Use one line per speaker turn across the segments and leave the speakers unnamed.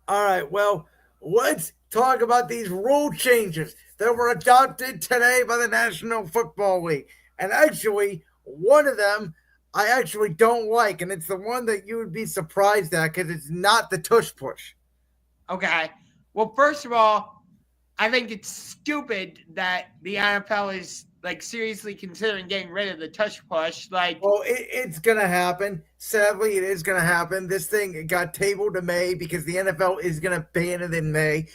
All right, well, let's talk about these rule changes that were adopted today by the National Football League. And actually, one of them I actually don't like, and it's the one that you would be surprised at because it's not the tush push.
Okay. Well, first of all, I think it's stupid that the NFL is like seriously considering getting rid of the tush push. Like,
Well, it's going to happen. Sadly, it is going to happen. This thing got tabled to May because the NFL is going to ban it in May.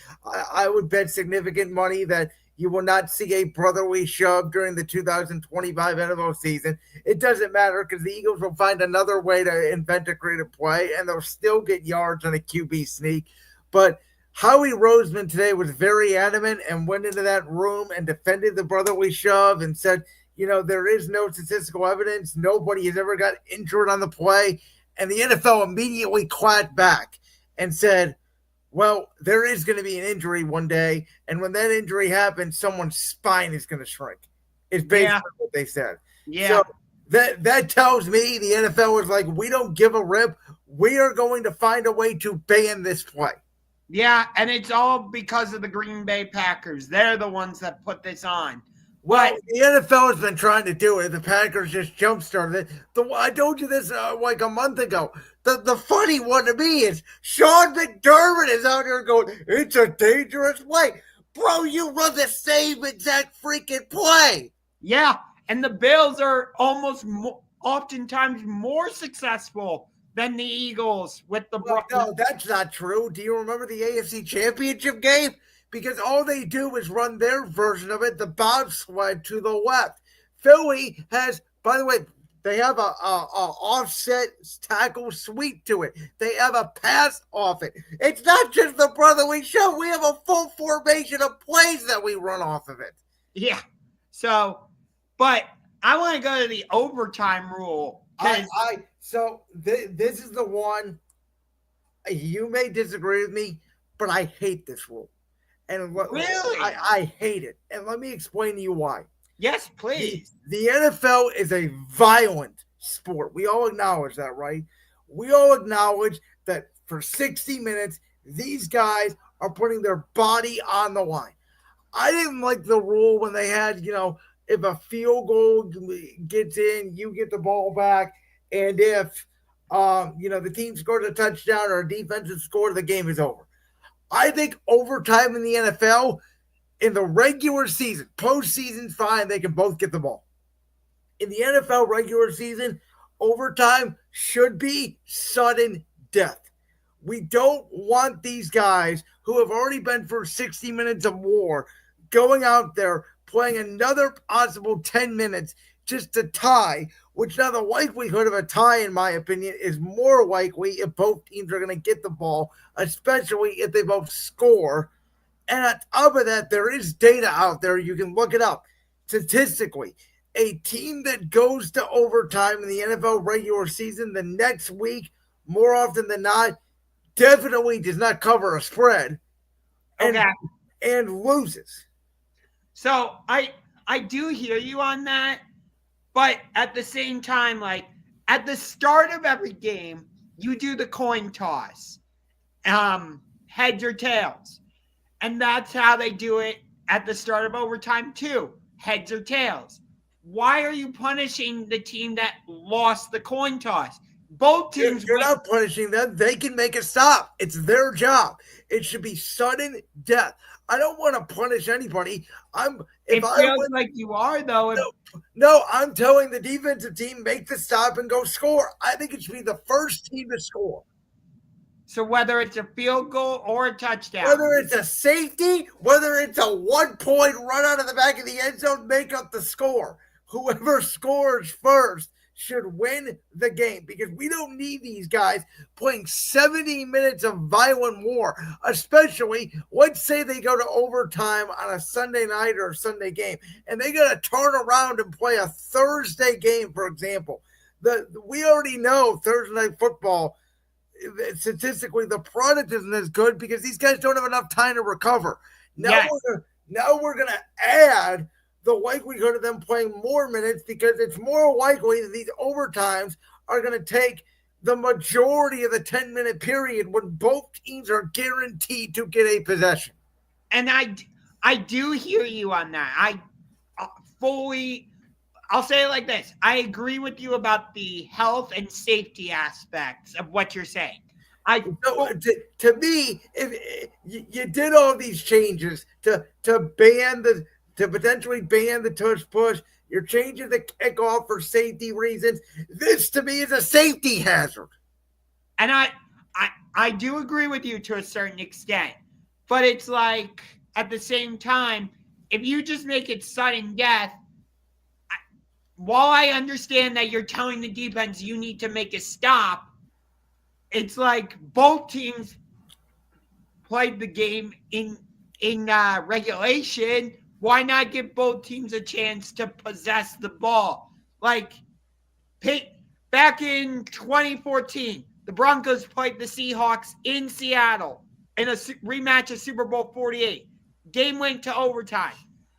I would bet significant money that you will not see a brotherly shove during the 2025 NFL season. It doesn't matter because the Eagles will find another way to invent a creative play and they'll still get yards on a QB sneak. But Howie Roseman today was very adamant and went into that room and defended the brotherly shove and said, there is no statistical evidence. Nobody has ever got injured on the play. And the NFL immediately clapped back and said, well, there is going to be an injury one day. And when that injury happens, someone's spine is going to shrink, is basically
yeah,
what they said.
yeah,
So that tells me the NFL is like, we don't give a rip. We are going to find a way to ban this play.
yeah. And it's all because of the Green Bay Packers. They're the ones that put this on.
Well,
But
the NFL has been trying to do it. The Packers just jump started it. I told you this like a month ago. The funny one to me is Sean McDermott is out there going, it's a dangerous play. Bro, you run the same exact freaking play.
yeah, and the Bills are oftentimes more successful than the Eagles with the
Well, no, that's not true. Do you remember the AFC Championship game? Because all they do is run their version of it, the bobsled to the left. Philly has, by the way, they have a offset tackle sweep to it. They have a pass off it. It's not just the brotherly shove. We have a full formation of plays that we run off of it.
Yeah. So, but I want to go to the overtime rule.
This is the one. You may disagree with me, but I hate this rule. And
Really?
I hate it. And let me explain to you why.
Yes, please.
The NFL is a violent sport. We all acknowledge that, right? We all acknowledge that for 60 minutes, these guys are putting their body on the line. I didn't like the rule when they had, if a field goal gets in, you get the ball back. And if, the team scored a touchdown or a defensive score, the game is over. I think overtime in the NFL, in the regular season, postseason's fine, they can both get the ball. In the NFL regular season, overtime should be sudden death. We don't want these guys who have already been for 60 minutes or more going out there playing another possible 10 minutes just to tie, which now the likelihood of a tie, in my opinion, is more likely if both teams are going to get the ball, especially if they both score. And on top of that, there is data out there. You can look it up. Statistically, a team that goes to overtime in the NFL regular season the next week, more often than not, definitely does not cover a spread and,
Okay.
and loses.
So I do hear you on that, but at the same time, like at the start of every game, you do the coin toss, heads or tails, and that's how they do it at the start of overtime too, heads or tails. Why are you punishing the team that lost the coin toss? Both teams.
You're not punishing them. They can make a stop. It's their job. It should be sudden death. I don't want to punish anybody.
It feels like you are, though.
No, I'm telling the defensive team, make the stop and go score. I think it should be the first team to score.
So whether it's a field goal or a touchdown.
Whether it's a safety, whether it's a 1 point run out of the back of the end zone, make up the score. Whoever scores first should win the game because we don't need these guys playing 70 minutes of violent war, especially let's say they go to overtime on a Sunday night or a Sunday game and they got to turn around and play a Thursday game, for example. We already know Thursday night football, statistically, the product isn't as good because these guys don't have enough time to recover. Now we're going to add the likelihood of them playing more minutes because it's more likely that these overtimes are going to take the majority of the 10-minute period when both teams are guaranteed to get a possession.
And I do hear you on that. I fully, I'll say it like this. I agree with you about the health and safety aspects of what you're saying.
To me, if you did all these changes to potentially ban the tush push, you're changing the kickoff for safety reasons. This to me is a safety hazard.
And I do agree with you to a certain extent, but it's like at the same time, if you just make it sudden death, while I understand that you're telling the defense you need to make a stop, it's like both teams played the game in regulation. Why not give both teams a chance to possess the ball? Like back in 2014, the Broncos played the Seahawks in Seattle in a rematch of Super Bowl 48. Game went to overtime.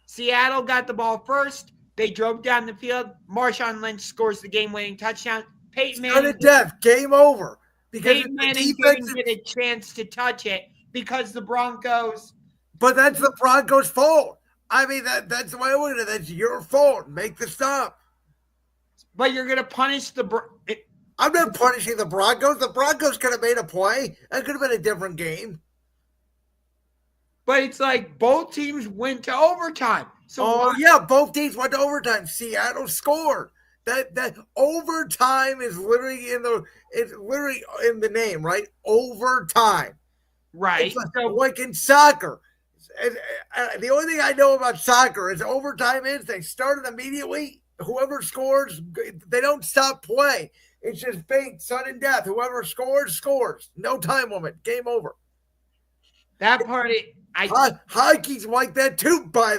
Seattle got the ball first. They drove down the field. Marshawn Lynch scores the game-winning touchdown. Peyton Manning,
death, game over.
Because Peyton Manning didn't get a chance to touch it because the Broncos.
But that's the Broncos' fault. I mean, that's the way I look at it. That's your fault. Make the stop.
But you're going to punish
I'm not punishing the Broncos. The Broncos could have made a play. That could have been a different game.
But it's like both teams went to overtime.
So yeah, both teams went to overtime. Seattle scored. That overtime is literally in the name, right? Overtime.
Right.
Like in soccer. The only thing I know about soccer is overtime is they start it immediately. Whoever scores, they don't stop play. It's just fate, sudden death. Whoever scores, scores. No time limit. Game over.
That part,
hockey's like that too, by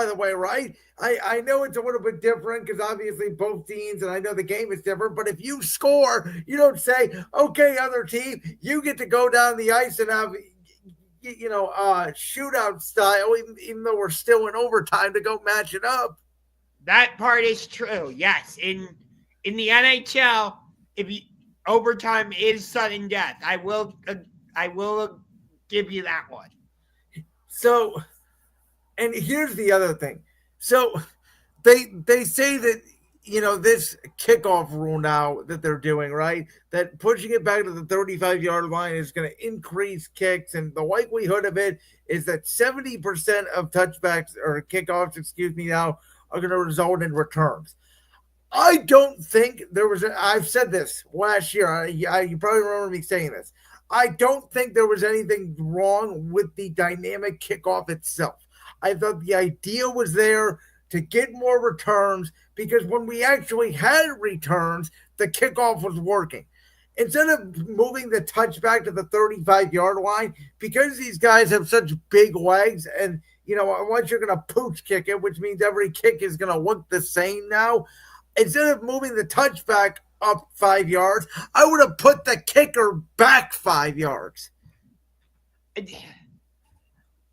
the way, right? I know it's a little bit different because obviously both teams, and I know the game is different, but if you score, you don't say, okay, other team, you get to go down the ice and have, shootout style, even though we're still in overtime to go match it up.
That part is true, yes. In the NHL, overtime is sudden death. I will give you that one.
So, and here's the other thing. So they say that, this kickoff rule now that they're doing, right? That pushing it back to the 35-yard line is going to increase kicks. And the likelihood of it is that 70% of touchbacks or kickoffs, now, are going to result in returns. I don't think there was I've said this last year. You probably remember me saying this. I don't think there was anything wrong with the dynamic kickoff itself. I thought the idea was there to get more returns because when we actually had returns, the kickoff was working. Instead of moving the touchback to the 35-yard line, because these guys have such big legs and, once you're going to pooch kick it, which means every kick is going to look the same now, instead of moving the touchback up 5 yards, I would have put the kicker back 5 yards.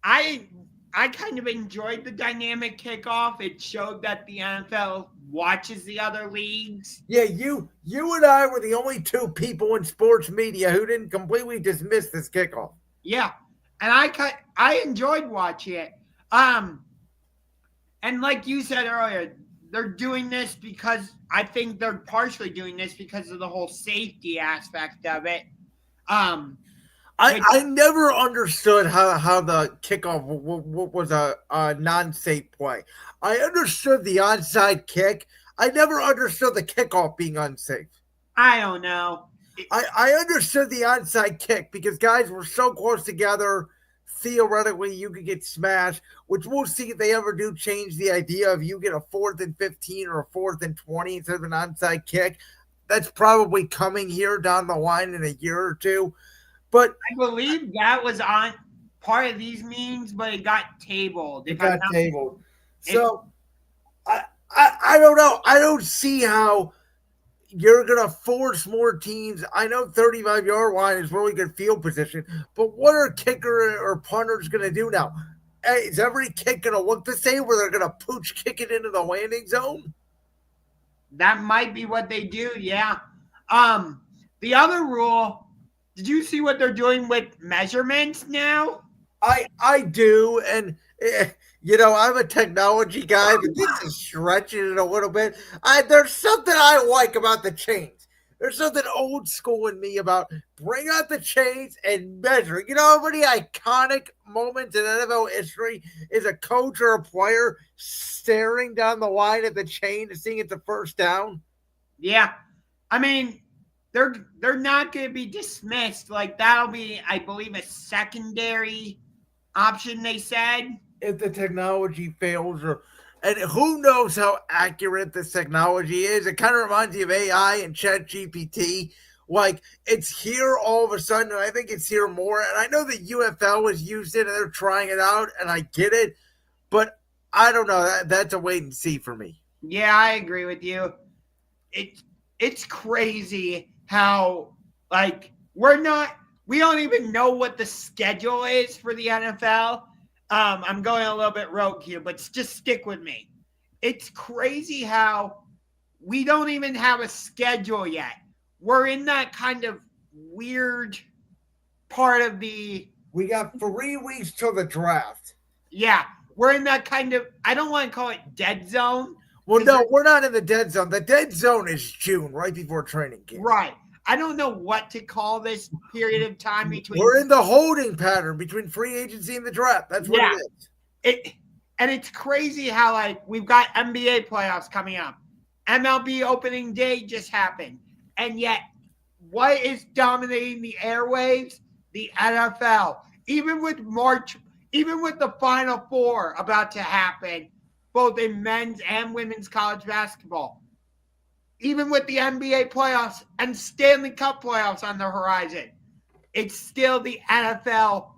I kind of enjoyed the dynamic kickoff. It showed that the NFL watches the other leagues.
Yeah, you and I were the only two people in sports media who didn't completely dismiss this kickoff.
Yeah, and I enjoyed watching it. And like you said earlier, they're doing this because I think they're partially doing this because of the whole safety aspect of it.
I never understood how the kickoff was a non-safe play. I understood the onside kick. I never understood the kickoff being unsafe.
I don't know.
I understood the onside kick because guys were so close together. Theoretically, you could get smashed, which we'll see if they ever do change the idea of you get a 4th and 15 or a 4th and 20 instead of an onside kick. That's probably coming here down the line in a year or two. But
I believe that was on part of these memes, but it got tabled.
It got tabled. So I don't know. I don't see how you're going to force more teams. I know 35-yard line is really good field position, but what are kicker or punters going to do now? Is every kick going to look the same where they're going to pooch kick it into the landing zone?
That might be what they do, yeah. The other rule, did you see what they're doing with measurements now?
I do, and I'm a technology guy, but this is stretching it a little bit. There's something I like about the chains. There's something old school in me about bring out the chains and measure. You know how many iconic moments in NFL history is a coach or a player staring down the line at the chain and seeing it's a first down?
Yeah. I mean, they're not going to be dismissed. Like that'll be, I believe, a secondary option. They said
if the technology fails, and who knows how accurate this technology is. It kind of reminds me of AI and Chat GPT. Like it's here all of a sudden, and I think it's here more. And I know the UFL has used it and they're trying it out, and I get it, but I don't know. That's a wait and see for me.
Yeah, I agree with you. It's crazy how like we don't even know what the schedule is for the NFL. I'm going a little bit rogue here, but just stick with me. It's crazy how we don't even have a schedule yet. We're in that kind of weird part of the.
We got 3 weeks till the draft.
Yeah, we're in that kind of. I don't want to call it dead zone.
Well, no, we're not in the dead zone. The dead zone is June, right before training camp.
Right. I don't know what to call this period of time between.
We're in the holding pattern between free agency and the draft. That's what it is.
And it's crazy how like we've got NBA playoffs coming up. MLB opening day just happened. And yet what is dominating the airwaves? The NFL. Even with the Final Four about to happen, both in men's and women's college basketball. Even with the NBA playoffs and Stanley Cup playoffs on the horizon, it's still the NFL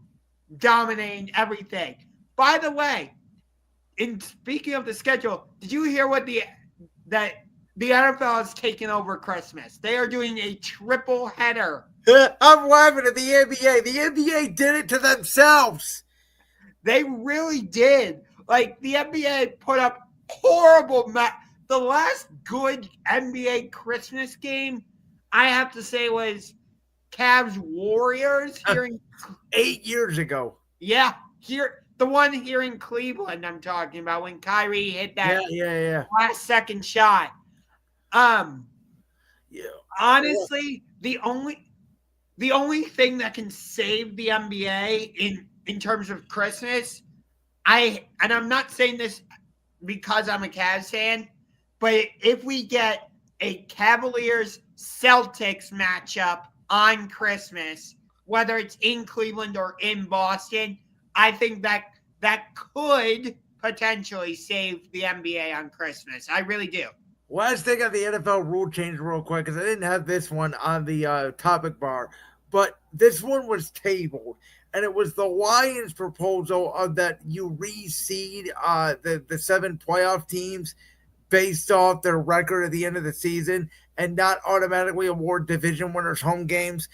dominating everything. By the way, in speaking of the schedule, did you hear what the NFL has taken over Christmas? They are doing a triple header.
I'm laughing at the NBA. The NBA did it to themselves.
They really did. Like the NBA put up horrible the last good NBA Christmas game, I have to say, was Cavs Warriors here in
8 years ago.
Yeah, the one here in Cleveland I'm talking about when Kyrie hit that last second shot. Honestly, the only thing that can save the NBA in terms of Christmas, and I'm not saying this because I'm a Cavs fan, but if we get a Cavaliers-Celtics matchup on Christmas, whether it's in Cleveland or in Boston, I think that could potentially save the NBA on Christmas. I really do.
Last thing on the NFL rule change real quick, because I didn't have this one on the topic bar, but this one was tabled. And it was the Lions' proposal of that you reseed the 7 playoff teams based off their record at the end of the season and not automatically award division winners home games.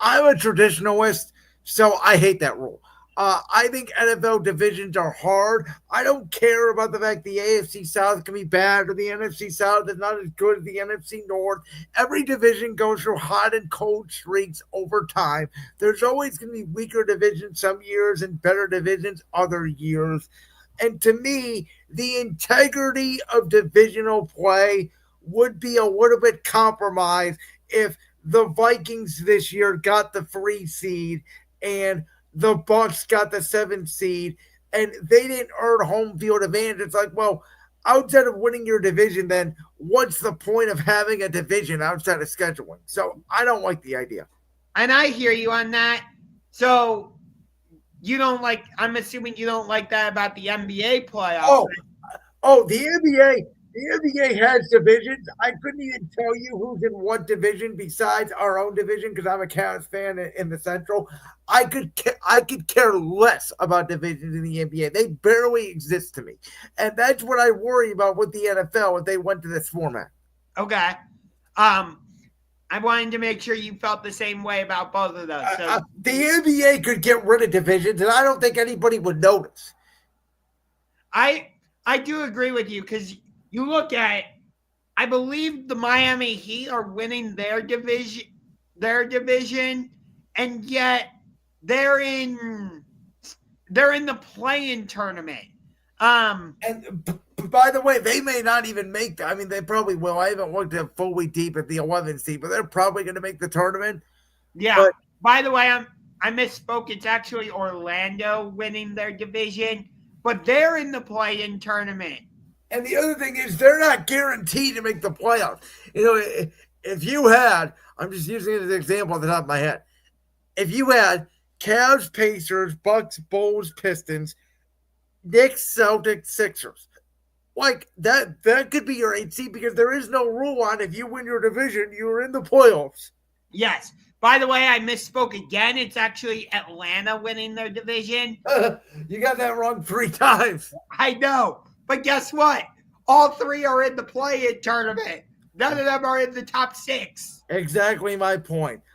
I'm a traditionalist, so I hate that rule. I think NFL divisions are hard. I don't care about the fact the AFC South can be bad or the NFC South is not as good as the NFC North. Every division goes through hot and cold streaks over time. There's always going to be weaker divisions some years and better divisions other years. And to me, the integrity of divisional play would be a little bit compromised if the Vikings this year got the 3 seed and the Bucs got the 7th seed, and they didn't earn home field advantage. It's like, well, outside of winning your division, then what's the point of having a division outside of scheduling? So I don't like the idea.
And I hear you on that. So I'm assuming you don't like that about the NBA playoffs.
Oh, the NBA has divisions. I couldn't even tell you who's in what division besides our own division because I'm a Cavs fan in the Central. I could care less about divisions in the NBA. They barely exist to me. And that's what I worry about with the NFL if they went to this format.
Okay. I wanted to make sure you felt the same way about both of those. So.
The NBA could get rid of divisions, and I don't think anybody would notice.
I do agree with you because you look at it, I believe the Miami Heat are winning their division. their division, and yet they're in the play-in tournament.
And by the way, they may not even make. I mean, they probably will. I haven't looked at fully deep at the 11th seed, but they're probably going to make the tournament.
Yeah.
But,
by the way, I misspoke. It's actually Orlando winning their division, but they're in the play-in tournament.
and the other thing is, they're not guaranteed to make the playoffs. You know, if you had, I'm just using it as an example off the top of my head. If you had Cavs, Pacers, Bucks, Bulls, Pistons, Knicks, Celtics, Sixers, like that could be your 8 seed because there is no rule on if you win your division, you're in the playoffs.
Yes. By the way, I misspoke again. It's actually Atlanta winning their division.
You got that wrong 3 times.
I know. But guess what? All 3 are in the play-in tournament. None of them are in the top 6.
Exactly my point.